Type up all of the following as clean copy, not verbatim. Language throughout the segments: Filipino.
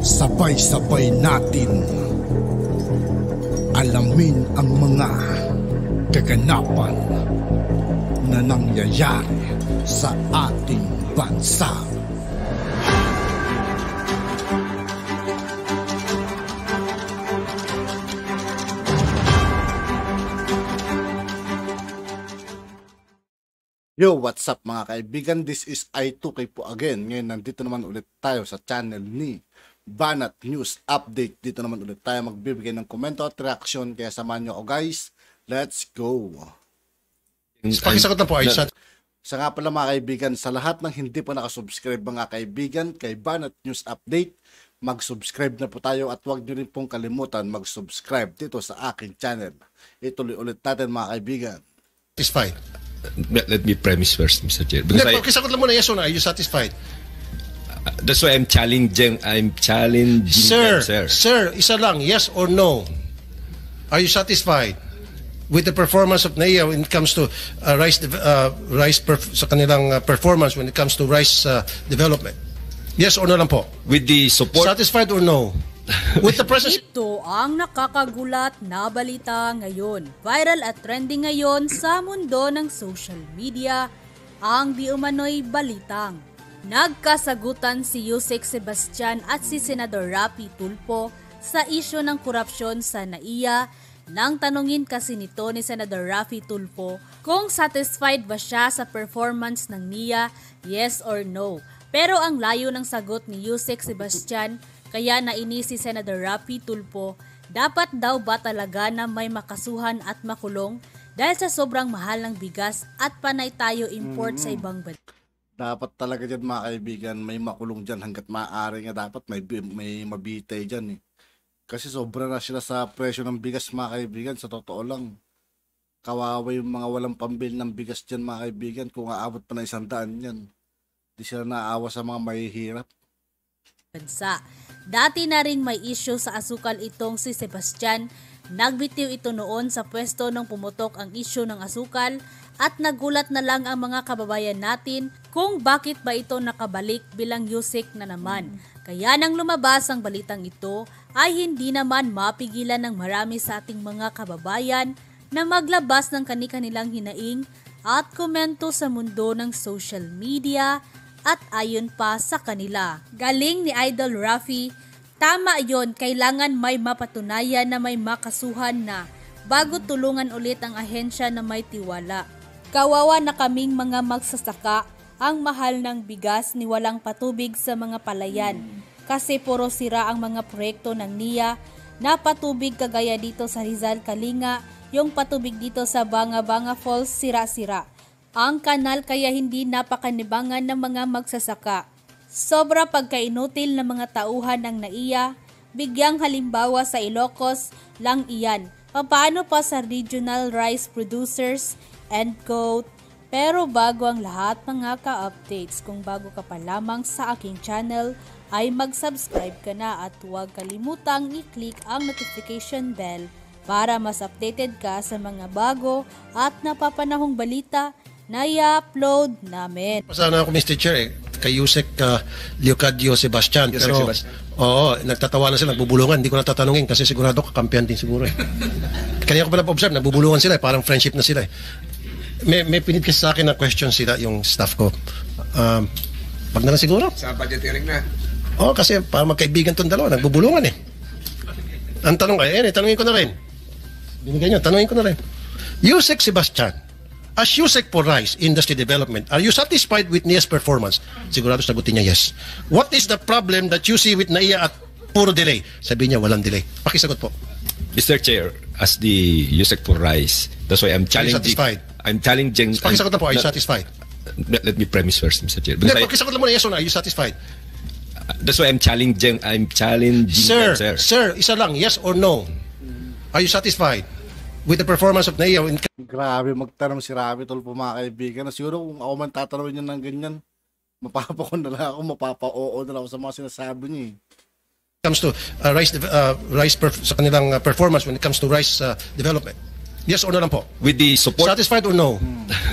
Sabay-sabay natin alamin ang mga kaganapan na nangyayari sa ating bansa. Yo, what's up mga kaibigan? This is I2K po again. Ngayon nandito naman ulit tayo sa channel ni Banat News Update. Dito naman ulit tayo magbibigay ng komento at reaction. Kaya samahan nyo ako guys. Let's go! Pakisagot na po ay sa nga pala mga kaibigan, sa lahat ng hindi pa nakasubscribe mga kaibigan kay Banat News Update, mag-subscribe na po tayo at huwag nyo rin pong kalimutan mag-subscribe dito sa aking channel. Ituloy ulit natin mga kaibigan. Satisfied? Let me premise first, Mr. Chair. Pakisagot lang muna yes or no. Are you satisfied? That's why I'm challenging sir, them, sir. Sir, isa lang, yes or no. Are you satisfied with the performance of NAIA when it comes to sa kanilang performance when it comes to rice development? Yes or no lang po. With the support. Satisfied or no? With the presence. Ito ang nakakagulat na balita ngayon. Viral at trending ngayon sa mundo ng social media ang di umano'y balitang nagkasagutan si Yusek Sebastian at si Senador Raffy Tulfo sa isyu ng korupsyon sa NAIA. Nang tanungin kasi nito ni Senador Raffy Tulfo kung satisfied ba siya sa performance ng NIA, yes or no. Pero ang layo ng sagot ni Yusek Sebastian, kaya nainis si Senador Raffy Tulfo, dapat daw ba talaga na may makasuhan at makulong dahil sa sobrang mahal ng bigas at panay tayo import sa ibang bansa. Dapat talaga dyan mga kaibigan, may makulong dyan hanggat maaari nga dapat may mabitay dyan eh. Kasi sobra na sila sa presyo ng bigas mga kaibigan, sa totoo lang. Kawawa yung mga walang pambili ng bigas dyan mga kaibigan, kung aabot pa na 100 yan. Di sila naawa sa mga mahihirap. Bansa. Dati na ring may issue sa asukal itong si Sebastian. Nagbitiw ito noon sa pwesto nang pumutok ang issue ng asukal at nagulat na lang ang mga kababayan natin kung bakit ba ito nakabalik bilang Yusek na naman. Kaya nang lumabas ang balitang ito ay hindi naman mapigilan ng marami sa ating mga kababayan na maglabas ng kani-kanilang hinaing at komento sa mundo ng social media. At ayon pa sa kanila, galing ni Idol Raffy, tama yon, kailangan may mapatunayan na may makasuhan na bago tulungan ulit ang ahensya na may tiwala. Kawawa na kaming mga magsasaka, ang mahal ng bigas ni walang patubig sa mga palayan. Kasi puro sira ang mga proyekto ng NIA na patubig kagaya dito sa Rizal Kalinga, yung patubig dito sa Banga-Banga Falls sira-sira. Ang kanal kaya hindi napakanibangan ng mga magsasaka. Sobra pagkainutil ng mga tauhan ng NAIA, bigyang halimbawa sa Ilocos lang iyan. Paano pa sa regional rice producers? End quote. Pero bago ang lahat mga ka-updates, kung bago ka pa lamang sa aking channel, ay mag-subscribe ka na at huwag kalimutang i-click ang notification bell para mas updated ka sa mga bago at napapanahong balita na i-upload namin. Pasana ako Mr. Chair kay Yusek Leocadio Sebastian. Pero oo, nagtatawanan sila, nagbubulungan. Hindi ko natatanungin kasi sigurado kakampihan din siguro eh. Kanina ko pala pa-observe, nagbubulungan sila eh, parang friendship na sila eh. May pinid kasi sa akin na question sila yung staff ko. Pag na lang siguro? Sa budgeteering na. Oo, kasi para magkaibigan tong dalawa, nagbubulungan eh. Ang tanong ay, tanungin ko na rin. Binigay nyo, tanungin ko na rin. Yusek Sebastian, as Yusek for Rice Industry Development, are you satisfied with NIA's performance? Sigurado sagutin niya yes. What is the problem that you see with NAIA at puro delay? Sabi niya walang delay. Pakisagot po. Mr. Chair, as the Yusek for Rice, that's why I'm challenging. Are you satisfied? I'm challenging. Pakisagot na po, are you satisfied? Let me premise first, Mr. Chair. Pakisagot lang muna yes or no, are you satisfied? That's why I'm challenging sir, them, sir. Sir, isa lang, yes or no? Are you satisfied with the performance of NAIA? Grabe magtanong si Raffy Tulfo mga kaibigan. Siguro kung ako man tatanungin niya ng ganyan, mapapako na lang ako, mapapa-oo na lang ako sa mga sinasabi niya. Comes to sa kanilang performance when it comes to rice development. Yes or no lang po? With the support. Satisfied or no?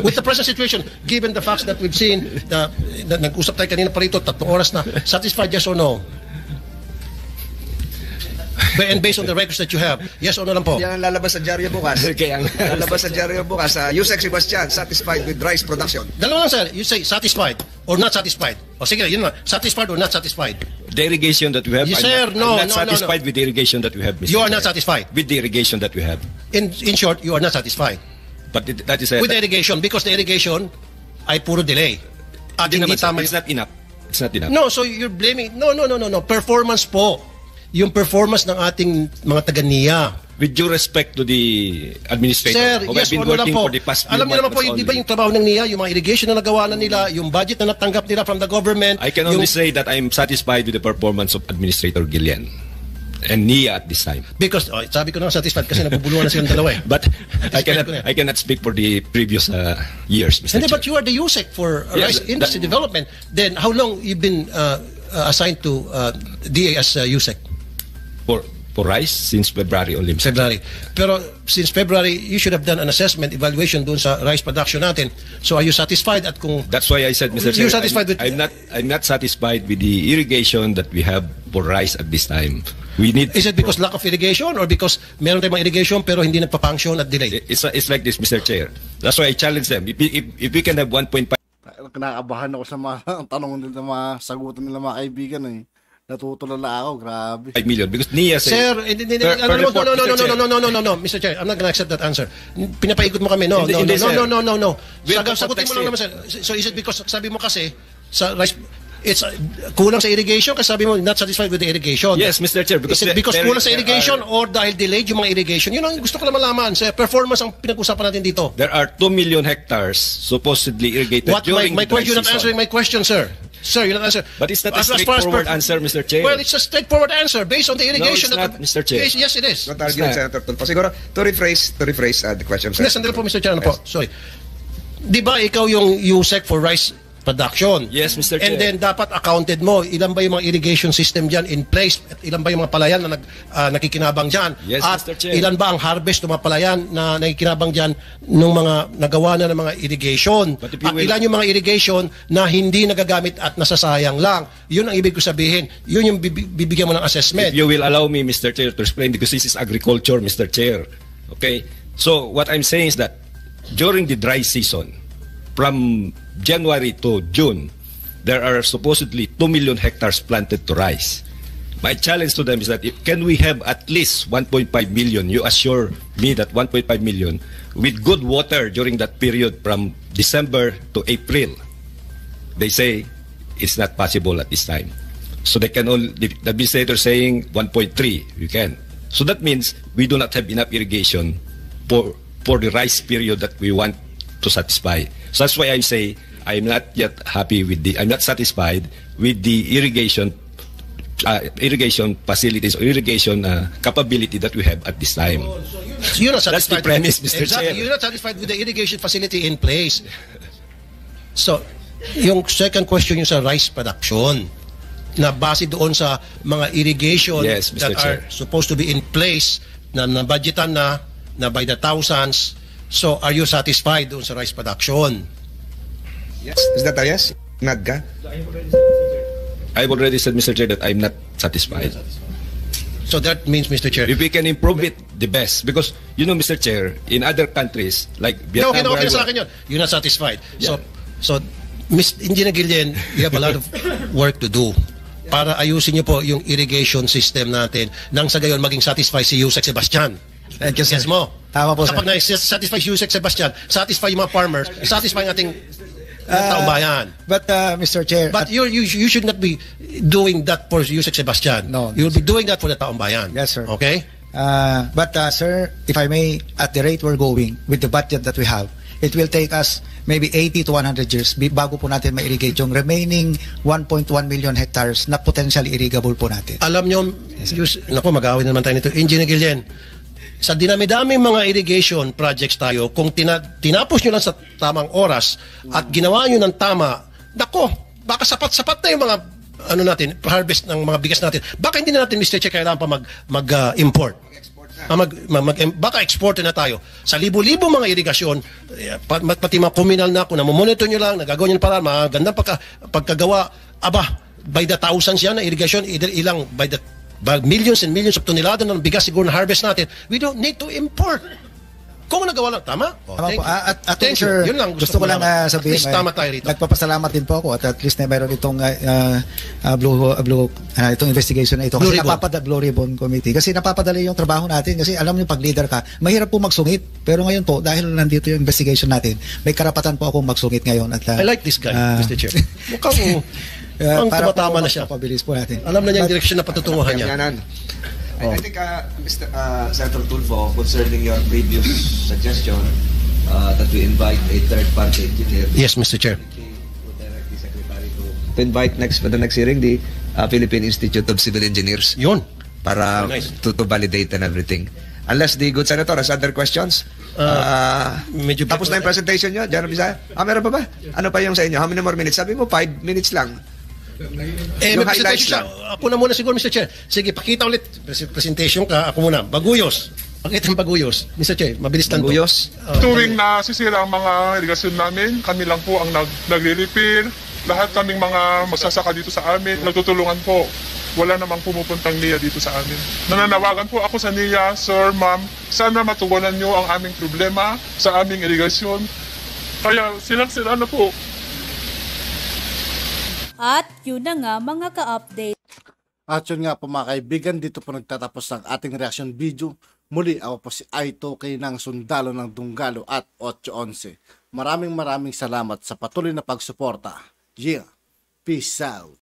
With the present situation, given the facts that we've seen, nag-usap tayo kanina pa rito, 3 oras na, satisfied yes or no? And based on the records that you have, yes or no lang po? Yan ang lalabas sa dyaryo bukas. Kaya nga. Lalabas sa dyaryo bukas. Yusek Sebastian, satisfied with rice production. Dalawa lang, sir. You say satisfied or not satisfied. O sige, yun na. Satisfied or not satisfied. The irrigation that we have, Yes, sir. No, I'm not no, no, satisfied with the irrigation that we have, Mr. You are not Chair. satisfied. With the irrigation that we have. In short, you are not satisfied But that is a... with the irrigation because the irrigation ay puro delay. At hindi tama. It's not enough. It's not enough. No, so you're blaming. No. Performance po. Yung performance ng ating mga taga-NIA. With due respect to the administrator, Sir, who yes have been o no lang working po. for the past few Alam niyo naman po, months di ba only. yung trabaho ng NIA, yung mga irrigation na nagawa na nila, yung budget na natanggap nila from the government. I can only say that I'm satisfied with the performance of Administrator Gillian and Nia at this time. Because, sabi ko na satisfied kasi nabubuluhan na silang dalawa eh. But I cannot speak for the previous years, Mr. Hindi, Chair. but you are the USEC for Yes, rice industry development. Then, how long you've been assigned to DA as USEC? For rice since February only, Mr. February. Pero since February, you should have done an assessment, evaluation doon sa rice production natin. So are you satisfied at kung... That's why I said, Mr. You're Chair, satisfied with... I'm not satisfied with the irrigation that we have for rice at this time. We need... Is it because lack of irrigation or because meron tayong mga irrigation pero hindi nagpa-function at delay? It's like this, Mr. Chair. That's why I challenge them. If we can have 1.5 Kinakabahan ako sa mga tanong nila, mga sagutan nila mga kaibigan eh. Natutulala ako, grabe. million because Nia said... Sir, no, Mr. Chair, I'm not gonna accept that answer. Pinapaikot mo kami. No. We have Sagutin mo lang naman, context sir. So is it because sabi mo kasi sa rice it's kulang sa irrigation kasi sabi mo not satisfied with the irrigation. Yes, Mr. Chair, because is it because there kulang sa are- irrigation or dahil delayed yung mga irrigation? Yun ang gusto ko lang malaman. Sir, performance ang pinag-usapan natin dito. There are 2 million hectares supposedly irrigated What during my the dry question, you're not season. answering my question, sir. Sir, you're not answering. But it's not a As far as straightforward answer, Mr. Chair. Well, it's a straightforward answer based on the irrigation. it's not, Mr. Chair. Yes, it is. Not argument, Senator Tulfo. Siguro, to rephrase the question, sir. Yes, sandali po, Mr. Chair. Ano po? Sorry. Di ba ikaw yung USEC for rice production? Yes, Mr. Chair. And then dapat accounted mo, ilan ba yung mga irrigation system dyan in place? At ilan ba yung mga palayan na nakikinabang dyan? Yes, At Mr. Chair. ilan ba ang harvest ng mga palayan na nakikinabang dyan nung mga nagawa na ng mga irrigation? But if you At will- ilan yung mga irrigation na hindi nagagamit at nasasayang lang? Yun ang ibig ko sabihin. Yun yung bibigyan mo ng assessment. If you will allow me, Mr. Chair, to explain because this is agriculture, Mr. Chair. Okay? So, what I'm saying is that during the dry season, from January to June, there are supposedly 2 million hectares planted to rice. My challenge to them is that can we have at least 1.5 million? You assure me that 1.5 million with good water during that period from December to April. They say it's not possible at this time. So they can only, the administrator saying 1.3, we can. So that means we do not have enough irrigation for the rice period that we want to satisfy. So that's why I say I'm not yet happy with I'm not satisfied with the irrigation facilities or irrigation capability that we have at this time. So you're not That's the satisfied. premise, Mr. Exactly. Chair. You're not satisfied with the irrigation facility in place. So, yung second question yung sa rice production na base doon sa mga irrigation Yes, Mr. that are Chair. supposed to be in place na budgetan na by the thousands. So, are you satisfied doon sa rice production? Yes. Is that a yes? Nag ka? I've already said, Mr. Chair, that I'm not satisfied. So that means, Mr. Chair, If we can improve it, the best. Because, you know, Mr. Chair, in other countries, like no, Vietnam, okay where I sa work- akin yun. You're not satisfied. Yeah. So, Ms. Engineer Gillian, you have a lot of work to do para ayusin niyo po yung irrigation system natin nang sa gayon maging satisfied si Yusek Sebastian. Thank you, sir. Yes mo? Tama po, sir. Kapag na-satisfy si Yusek Sebastian, satisfy yung mga farmers, satisfy ang ating taong bayan. But, Mr. Chair, But you should not be doing that for Yusek Sebastian. No. You'll be doing that for the taong bayan. Yes, sir. Okay? but sir, if I may, at the rate we're going, with the budget that we have, it will take us maybe 80 to 100 years bago po natin ma-irrigate yung remaining 1.1 million hectares na potentially irrigable po natin. Alam nyo, naku, mag-awin naman tayo nito. Engineer Gillian, sa dinami-dami mga irrigation projects tayo, kung tinapos nyo lang sa tamang oras at ginawa nyo ng tama, naku, baka sapat-sapat na yung mga harvest ng mga bigas natin. Baka hindi na natin, Mr. Che, kailangan pa mag-import. Baka exporter na tayo. Sa libo-libo mga irigasyon, pati mga communal na, kung namomonitor nyo lang, nagagawa nyo para magandang pagkagawa, by the thousands yan na irigasyon, ilang by the millions and millions of tonelada ng bigas siguro na harvest natin, we don't need to import. Kung nagawa lang, tama? Oh, Tama thank po. you. At Thank you. sir, Yun lang gusto ko lang malaman. sabihin, At least tama tayo rito. nagpapasalamat din po ako at least na mayroon itong itong investigation na ito. Blue Kasi Ribbon. Blue Ribbon Committee. Kasi napapadali yung trabaho natin. Kasi alam niyo, pag leader ka, mahirap po magsungit. Pero ngayon po, dahil nandito yung investigation natin, may karapatan po akong magsungit ngayon. At, I like this guy, Mr. Chair. Mukhang ang para tumatama na siya. Pabilis po natin. Alam na niya yung direksyon na patutunguhan niya. Yanan. I think, Mr. Senator Tulfo, concerning your previous suggestion that we invite a third-party engineer Yes, Mr. Chair. to direct the Secretary to invite for the next hearing the Philippine Institute of Civil Engineers Yun. para Nice. to validate and everything. Unless the good senator has other questions. Medyo Tapos na yung presentation nyo, General Bisaya. Meron pa ba? Ano pa yung sa inyo? How many more minutes? Sabi mo, 5 minutes lang. May Yung presentation highlights siya. Ako na muna siguro, Mr. Chair. Sige, pakita ulit. Presentation ka. Ako muna. Baguyos. Pakita ang baguyos. Mr. Chair, mabilis lang to. Guyos. Tuwing nasisira ang mga irigasyon namin, kami lang po ang nagre-repair. Lahat kaming mga magsasaka dito sa amin, nagtutulungan po. Wala namang pumupuntang NIA dito sa amin. Nananawagan po ako sa NIA, Sir, Ma'am, sana matugunan nyo ang aming problema sa aming irigasyon. Kaya silang-sila na po. At yun na nga mga ka-update. At yun nga po mga kaibigan, dito po nagtatapos ang ating reaction video. Muli ako po si Aito Kay ng Sundalo ng Dunggalo at 811. Maraming salamat sa patuloy na pagsuporta. Yeah, peace out.